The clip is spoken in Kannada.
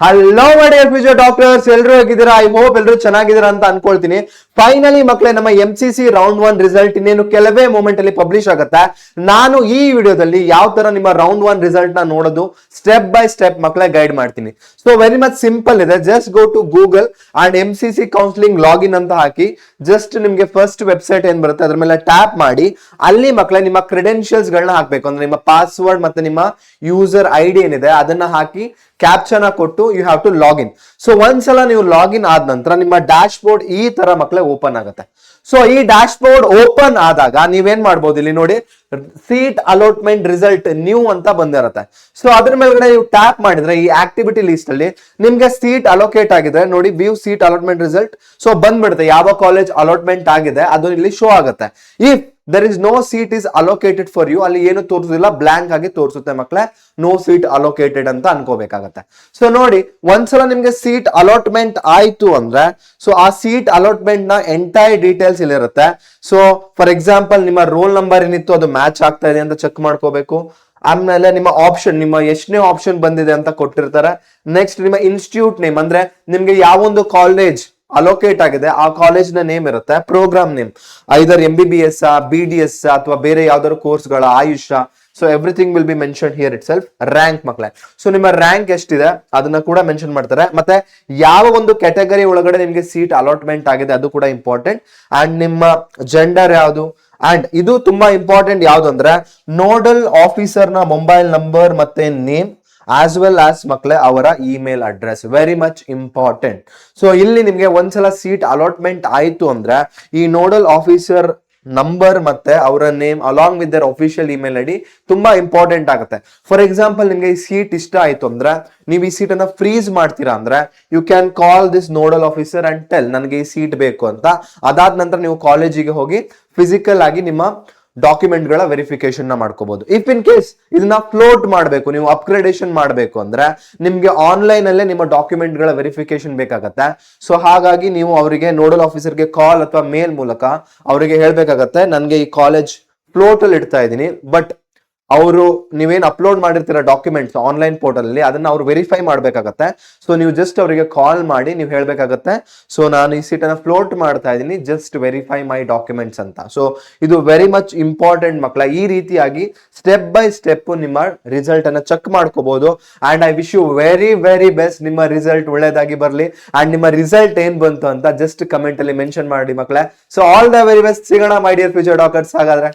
ಹಲೋ ಮೈ ಫ್ಯೂಚರ್ ಡಾಕ್ಟರ್ಸ್, ಎಲ್ಲರೂ ಹೇಗಿದ್ದೀರಾ? ಐ ಹೋಪ್ ಎಲ್ಲರೂ ಚೆನ್ನಾಗಿದ್ದೀರಾ ಅಂತ ಅನ್ಕೊಳ್ತೀನಿ. ಫೈನಲಿ ಮಕ್ಕಳೇ, ನಮ್ಮ MCC ರೌಂಡ್ 1 ರಿಸಲ್ಟ್ ಇನ್ನೇನು ಕೆಲವೇ ಮೂಮೆಂಟ್ ಅಲ್ಲಿ ಪಬ್ಲಿಷ್ ಆಗುತ್ತೆ. ನಾನು ಈ ವಿಡಿಯೋದಲ್ಲಿ ಯಾವ ತರ ನಿಮ್ಮ ರೌಂಡ್ 1 ರಿಸಲ್ಟ್ ನ ನೋಡೋದು ಸ್ಟೆಪ್ ಬೈ ಸ್ಟೆಪ್ ಮಕ್ಕಳೇ ಗೈಡ್ ಮಾಡ್ತೀನಿ. ಸೊ ವೆರಿ ಮಚ್ ಸಿಂಪಲ್ ಇದೆ. Just go to Google and MCC counselling login ಅಂತ ಹಾಕಿ ಜಸ್ಟ್ ನಿಮ್ಗೆ ಫಸ್ಟ್ ವೆಬ್ಸೈಟ್ ಏನ್ ಬರುತ್ತೆ ಅದ್ರ ಮೇಲೆ ಟ್ಯಾಪ್ ಮಾಡಿ ಅಲ್ಲಿ ಮಕ್ಕಳೇ ನಿಮ್ಮ ಕ್ರೆಡೆನ್ಶಿಯಲ್ಸ್ ಗಳನ್ನ ಹಾಕ್ಬೇಕು. ಅಂದ್ರೆ ನಿಮ್ಮ ಪಾಸ್ವರ್ಡ್ ಮತ್ತೆ ನಿಮ್ಮ ಯೂಸರ್ ID ಏನಿದೆ ಅದನ್ನ ಹಾಕಿ ಕ್ಯಾಪ್ಚನ್ ಕೊಟ್ಟು you have to login. So ಒಂದ್ಸಲ ನೀವು ಲಾಗಿನ್ ಆದ ನಂತರ ನಿಮ್ಮ ಡ್ಯಾಶ್ ಬೋರ್ಡ್ ಈ ತರ ಮಕ್ಕಳೇ ಓಪನ್ ಆಗುತ್ತೆ. ಸೊ ಈ ಡ್ಯಾಶ್ ಬೋರ್ಡ್ ಓಪನ್ ಆದಾಗ ನೀವೇನ್ ಮಾಡ್ಬೋದು, ಇಲ್ಲಿ ನೋಡಿ ಸೀಟ್ ಅಲಾಟ್ಮೆಂಟ್ ರಿಸಲ್ಟ್ ನ್ಯೂ ಅಂತ ಬಂದಿರುತ್ತೆ. ಸೊ ಅದ್ರ ಮೇಲ್ಗಡೆ ನೀವು ಟ್ಯಾಪ್ ಮಾಡಿದ್ರೆ ಈ ಆಕ್ಟಿವಿಟಿ ಲಿಸ್ಟ್ ಅಲ್ಲಿ ನಿಮ್ಗೆ ಸೀಟ್ ಅಲೋಕೇಟ್ ಆಗಿದೆ ನೋಡಿ, view seat allotment result. So ಬಂದ್ಬಿಡುತ್ತೆ ಯಾವ ಕಾಲೇಜ್ ಅಲಾಟ್ಮೆಂಟ್ ಆಗಿದೆ ಅದು ಇಲ್ಲಿ ಶೋ ಆಗುತ್ತೆ. If there is no seat is allocated for you, ಅಲ್ಲಿ ಏನು ತೋರಿಸೋದಿಲ್ಲ, ಬ್ಲಾಂಕ್ ಆಗಿ ತೋರಿಸುತ್ತೆ ಮಕ್ಕಳೇ, ನೋ ಸೀಟ್ ಅಲೋಕೇಟೆಡ್ ಅಂತ ಅನ್ಕೋಬೇಕಾಗತ್ತೆ. ಸೊ ನೋಡಿ, ಒಂದ್ಸಲ ನಿಮ್ಗೆ ಸೀಟ್ ಅಲಾಟ್ಮೆಂಟ್ ಆಯ್ತು ಅಂದ್ರೆ ಸೊ ಆ ಸೀಟ್ ಅಲಾಟ್ಮೆಂಟ್ ನ ಎಂಟೈರ್ ಡೀಟೇಲ್ಸ್ ಇಲ್ಲಿರುತ್ತೆ. ಸೊ ಫಾರ್ ಎಕ್ಸಾಂಪಲ್ ನಿಮ್ಮ ರೋಲ್ ನಂಬರ್ ಏನಿತ್ತು ಅದು ಮ್ಯಾಚ್ ಆಗ್ತಾ ಇದೆ ಅಂತ ಚೆಕ್ ಮಾಡ್ಕೋಬೇಕು. ಆಮೇಲೆ ನಿಮ್ಮ ಆಪ್ಷನ್, ನಿಮ್ಮ ಎಷ್ಟನೇ ಆಪ್ಷನ್ ಬಂದಿದೆ ಅಂತ ಕೊಟ್ಟಿರ್ತಾರೆ. ನೆಕ್ಸ್ಟ್ ನಿಮ್ಮ ಇನ್ಸ್ಟಿಟ್ಯೂಟ್ ನೇಮ್, ಅಂದ್ರೆ ನಿಮ್ಗೆ ಯಾವೊಂದು ಕಾಲೇಜ್ ಅಲೋಕೇಟ್ ಆಗಿದೆ ಆ ಕಾಲೇಜ್ ನ ನೇಮ್ ಇರುತ್ತೆ, program name, either MBBS BDS ಅಥವಾ ಬೇರೆ ಯಾವ್ದಾದ್ರು ಕೋರ್ಸ್ಗಳ, Ayush. So everything will be mention here it self. Rank ಮಕ್ಕಳೇ, ಸೊ ನಿಮ್ಮ ರ್ಯಾಂಕ್ ಎಷ್ಟಿದೆ ಅದನ್ನ ಕೂಡ ಮೆನ್ಷನ್ ಮಾಡ್ತಾರೆ. ಮತ್ತೆ ಯಾವ ಒಂದು ಕ್ಯಾಟಗರಿ ಒಳಗಡೆ ನಿಮ್ಗೆ ಸೀಟ್ ಅಲಾಟ್ಮೆಂಟ್ ಆಗಿದೆ ಅದು ಕೂಡ ಇಂಪಾರ್ಟೆಂಟ್. ಅಂಡ್ ನಿಮ್ಮ ಜೆಂಡರ್ ಯಾವುದು, ಅಂಡ್ ಇದು ತುಂಬಾ ಇಂಪಾರ್ಟೆಂಟ್ ಯಾವ್ದು ಅಂದ್ರೆ ನೋಡಲ್ ಆಫೀಸರ್ ನ ಮೊಬೈಲ್ ನಂಬರ್ ಮತ್ತೆ ನೇಮ್ ಆಸ್ ವೆಲ್ ಆಸ್ ಮಕ್ಕಳೇ ಅವರ email address, very much important. So ಇಲ್ಲಿ ನಿಮ್ಗೆ ಒಂದ್ಸಲ ಸೀಟ್ ಅಲಾಟ್ಮೆಂಟ್ ಆಯ್ತು ಅಂದ್ರೆ ಈ ನೋಡಲ್ ಆಫೀಸರ್ ನಂಬರ್ ಮತ್ತೆ ಅವರ name along with their official email ID ತುಂಬಾ ಇಂಪಾರ್ಟೆಂಟ್ ಆಗುತ್ತೆ. ಫಾರ್ ಎಕ್ಸಾಂಪಲ್ ನಿಮ್ಗೆ ಈ ಸೀಟ್ ಇಷ್ಟ ಆಯ್ತು ಅಂದ್ರೆ ನೀವು ಈ ಸೀಟ್ ಅನ್ನ ಫ್ರೀಸ್ ಮಾಡ್ತೀರಾ ಅಂದ್ರೆ you can call this nodal officer and tell ನನಗೆ ಈ ಸೀಟ್ ಬೇಕು ಅಂತ. ಅದಾದ ನಂತರ ನೀವು ಕಾಲೇಜಿಗೆ ಹೋಗಿ ಫಿಸಿಕಲ್ ಆಗಿ ನಿಮ್ಮ ಡಾಕ್ಯುಮೆಂಟ್ ಗಳ ವೆರಿಫಿಕೇಶನ್ ನ ಮಾಡ್ಕೋಬಹುದು. ಇಫ್ ಇನ್ ಕೇಸ್ ಇದನ್ನ ಫ್ಲೋಟ್ ಮಾಡಬೇಕು, ನೀವು ಅಪ್ಗ್ರೇಡೇಷನ್ ಮಾಡಬೇಕು ಅಂದ್ರೆ ನಿಮ್ಗೆ ಆನ್ಲೈನ್ ಅಲ್ಲೇ ನಿಮ್ಮ ಡಾಕ್ಯುಮೆಂಟ್ ಗಳ ವೆರಿಫಿಕೇಶನ್ ಬೇಕಾಗತ್ತೆ. ಸೊ ಹಾಗಾಗಿ ನೀವು ಅವರಿಗೆ ನೋಡಲ್ ಆಫೀಸರ್ಗೆ ಕಾಲ್ ಅಥವಾ ಮೇಲ್ ಮೂಲಕ ಅವರಿಗೆ ಹೇಳ್ಬೇಕಾಗತ್ತೆ, ನನ್ಗೆ ಈ ಕಾಲೇಜ್ ಫ್ಲೋಟ್ ಅಲ್ಲಿ ಇಡ್ತಾ ಇದ್ದೀನಿ, ಬಟ್ ಅವರು ನೀವೇನ್ ಅಪ್ಲೋಡ್ ಮಾಡಿರ್ತೀರ ಡಾಕ್ಯುಮೆಂಟ್ಸ್ ಆನ್ಲೈನ್ ಪೋರ್ಟಲ್ ಅಲ್ಲಿ ಅದನ್ನ ಅವ್ರು ವೆರಿಫೈ ಮಾಡ್ಬೇಕಾಗತ್ತೆ. ಸೊ ನೀವು ಜಸ್ಟ್ ಅವರಿಗೆ ಕಾಲ್ ಮಾಡಿ ನೀವು ಹೇಳ್ಬೇಕಾಗತ್ತೆ, ಸೊ ನಾನು ಈ ಸೀಟ್ ಅನ್ನ ಫ್ಲೋಟ್ ಮಾಡ್ತಾ ಇದ್ದೀನಿ, ಜಸ್ಟ್ ವೆರಿಫೈ ಮೈ ಡಾಕ್ಯುಮೆಂಟ್ಸ್ ಅಂತ. ಸೊ ಇದು ವೆರಿ ಮಚ್ ಇಂಪಾರ್ಟೆಂಟ್ ಮಕ್ಕಳ. ಈ ರೀತಿಯಾಗಿ ಸ್ಟೆಪ್ ಬೈ ಸ್ಟೆಪ್ ನಿಮ್ಮ ರಿಸಲ್ಟ್ ಅನ್ನ ಚೆಕ್ ಮಾಡ್ಕೋಬಹುದು. And I wish you very very best. ನಿಮ್ಮ ರಿಸಲ್ಟ್ ಒಳ್ಳೇದಾಗಿ ಬರ್ಲಿ. ಅಂಡ್ ನಿಮ್ಮ ರಿಸಲ್ಟ್ ಏನ್ ಬಂತು ಅಂತ ಜಸ್ಟ್ ಕಮೆಂಟ್ ಅಲ್ಲಿ ಮೆನ್ಷನ್ ಮಾಡಿ ಮಕ್ಕಳೇ. So all the very best. ಸಿಗೋಣ ಮೈ ಡಿಯರ್ ಫ್ಯೂಚರ್ ಡಾಕ್ಟರ್ಸ್ ಹಾಗಾದ್ರೆ.